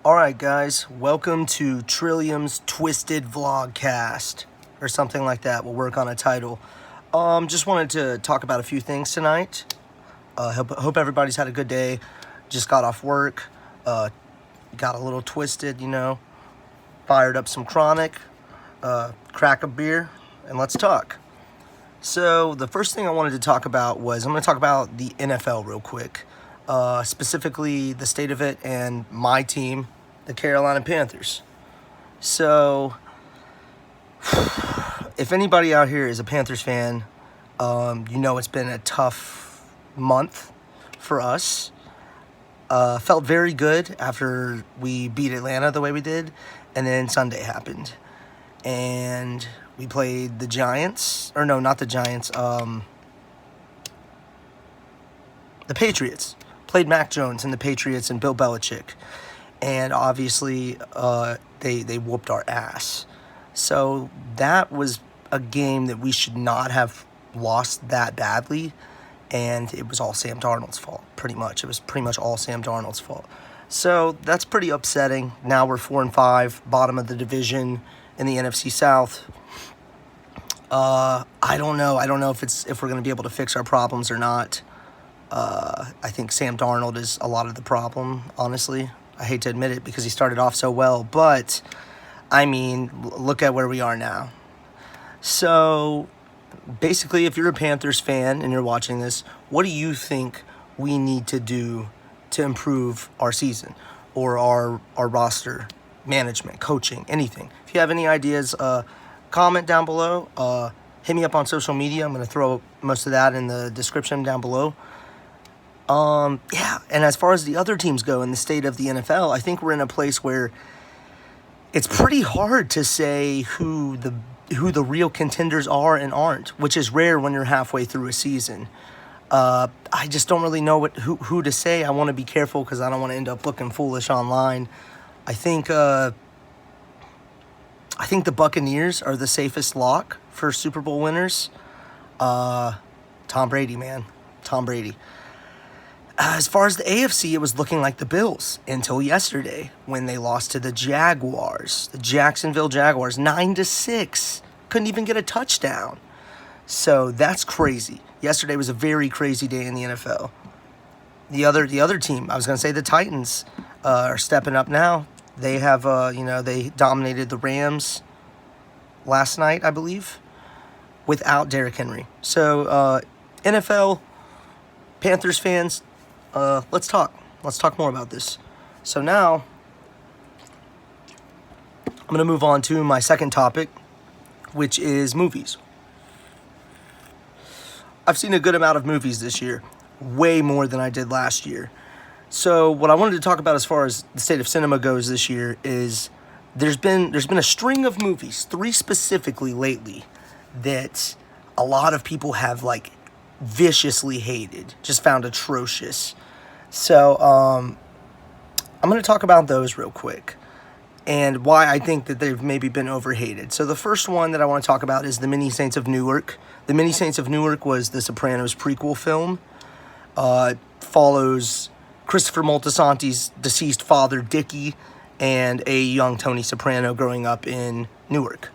Alright guys, welcome to Trillium's Twisted Vlogcast, or something like that. We'll work on a title. Just wanted to talk about a few things tonight. Hope everybody's had a good day. Just got off work, got a little twisted, fired up some chronic, crack a beer, and let's talk. So the first thing I wanted to talk about was, I'm going to talk about the NFL real quick. Specifically the state of it and my team, the Carolina Panthers. So, if anybody out here is a Panthers fan, it's been a tough month for us. Felt very good after we beat Atlanta the way we did, and then Sunday happened. And we played the Giants, or no, not the Giants, the Patriots. Played Mac Jones and the Patriots and Bill Belichick. And obviously, they whooped our ass. So that was a game that we should not have lost that badly. And it was all Sam Darnold's fault, pretty much. It was pretty much all Sam Darnold's fault. So that's pretty upsetting. Now we're 4-5, bottom of the division in the NFC South. I don't know. I don't know if we're going to be able to fix our problems or not. I think Sam Darnold is a lot of the problem, honestly. I hate to admit it because he started off so well, but, look at where we are now. So, basically, if you're a Panthers fan and you're watching this, what do you think we need to do to improve our season or our roster, management, coaching, anything? If you have any ideas, comment down below. Hit me up on social media. I'm going to throw most of that in the description down below. And as far as the other teams go in the state of the NFL, I think we're in a place where it's pretty hard to say who the real contenders are and aren't, which is rare when you're halfway through a season. I just don't really know who to say. I want to be careful because I don't want to end up looking foolish online. I think the Buccaneers are the safest lock for Super Bowl winners. Tom Brady, man. Tom Brady. As far as the AFC, it was looking like the Bills until yesterday when they lost to the Jaguars, the Jacksonville Jaguars, 9-6. Couldn't even get a touchdown. So that's crazy. Yesterday was a very crazy day in the NFL. The other team, I was going to say the Titans, are stepping up now. They have, they dominated the Rams last night, I believe, without Derrick Henry. So, NFL, Panthers fans, let's talk. Let's talk more about this. So now, I'm going to move on to my second topic, which is movies. I've seen a good amount of movies this year, way more than I did last year. So what I wanted to talk about as far as the state of cinema goes this year is there's been a string of movies, 3 specifically lately, that a lot of people have viciously hated, just found atrocious. So, I'm going to talk about those real quick and why I think that they've maybe been overhated. So the first one that I want to talk about is the Many Saints of Newark. The Many Saints of Newark was the Sopranos prequel film. Follows Christopher Moltisanti's deceased father, Dickie, and a young Tony Soprano growing up in Newark.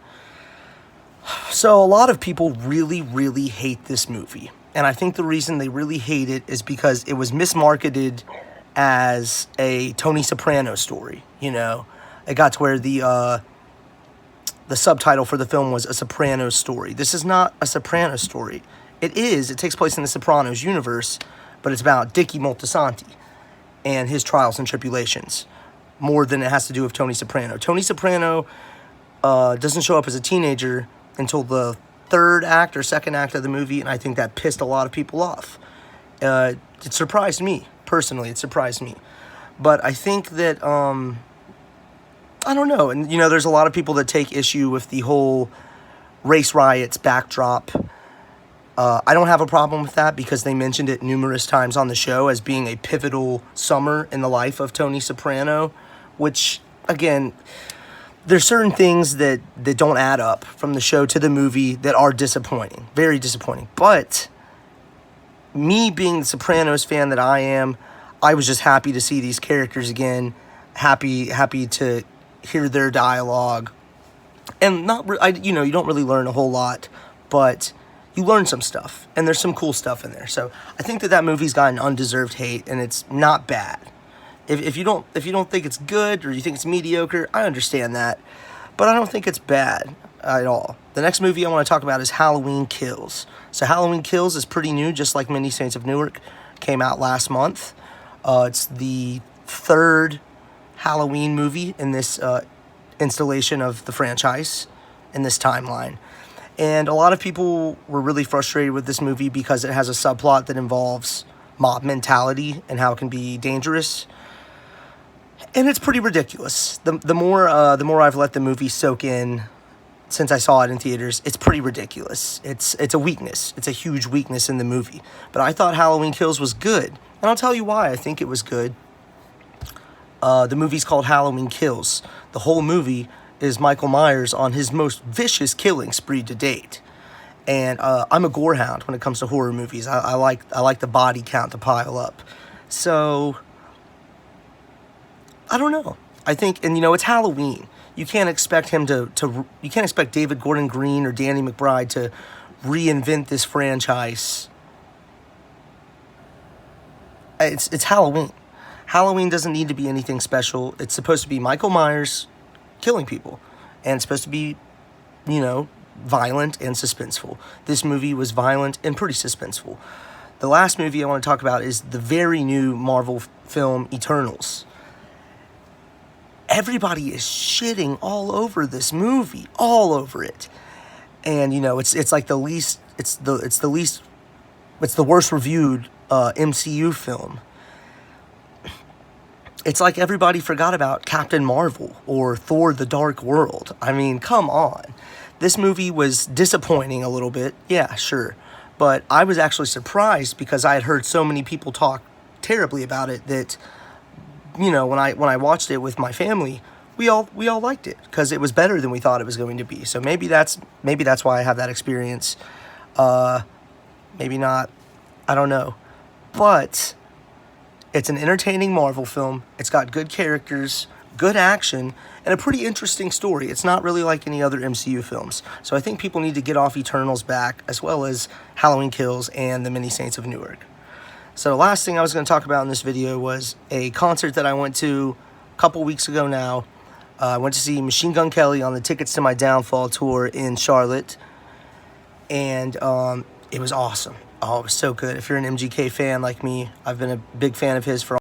So a lot of people really, really hate this movie. And I think the reason they really hate it is because it was mismarketed as a Tony Soprano story, It got to where the subtitle for the film was A Sopranos Story. This is not a Sopranos story. It takes place in the Sopranos universe, but it's about Dickie Moltisanti and his trials and tribulations, more than it has to do with Tony Soprano. Tony Soprano doesn't show up as a teenager until the third act or second act of the movie, and I think that pissed a lot of people off. It surprised me, personally. It surprised me. But I think that, I don't know. And, there's a lot of people that take issue with the whole race riots backdrop. I don't have a problem with that because they mentioned it numerous times on the show as being a pivotal summer in the life of Tony Soprano, which, again, there's certain things that don't add up from the show to the movie that are disappointing, very disappointing. But me being the Sopranos fan that I am, I was just happy to see these characters again happy to hear their dialogue. And you don't really learn a whole lot, but you learn some stuff, and there's some cool stuff in there. So I think that movie's got an undeserved hate, and it's not bad. If you don't think it's good, or you think it's mediocre, I understand that, but I don't think it's bad at all. The next movie I want to talk about is Halloween Kills. So Halloween Kills is pretty new, just like Many Saints of Newark. Came out last month. It's the third Halloween movie in this installation of the franchise in this timeline. And a lot of people were really frustrated with this movie because it has a subplot that involves mob mentality and how it can be dangerous. And it's pretty ridiculous. The more I've let the movie soak in since I saw it in theaters, it's pretty ridiculous. It's a weakness. It's a huge weakness in the movie. But I thought Halloween Kills was good. And I'll tell you why I think it was good. The movie's called Halloween Kills. The whole movie is Michael Myers on his most vicious killing spree to date. And I'm a gorehound when it comes to horror movies. I like the body count to pile up. So I don't know. I think, and it's Halloween. You can't expect him you can't expect David Gordon Green or Danny McBride to reinvent this franchise. It's Halloween. Halloween doesn't need to be anything special. It's supposed to be Michael Myers killing people. And it's supposed to be, violent and suspenseful. This movie was violent and pretty suspenseful. The last movie I want to talk about is the very new Marvel film Eternals. Everybody is shitting all over this movie, all over it. And it's like the worst reviewed MCU film. It's like everybody forgot about Captain Marvel or Thor: The Dark World. I mean, come on. This movie was disappointing a little bit. Yeah, sure. But I was actually surprised because I had heard so many people talk terribly about it that, when I watched it with my family, we all liked it because it was better than we thought it was going to be. So maybe that's why I have that experience. Maybe not. I don't know. But it's an entertaining Marvel film. It's got good characters, good action, and a pretty interesting story. It's not really like any other MCU films. So I think people need to get off Eternals back, as well as Halloween Kills and the Many Saints of Newark. So the last thing I was going to talk about in this video was a concert that I went to a couple weeks ago now. I went to see Machine Gun Kelly on the Tickets to My Downfall tour in Charlotte. And it was awesome. Oh, it was so good. If you're an MGK fan like me, I've been a big fan of his for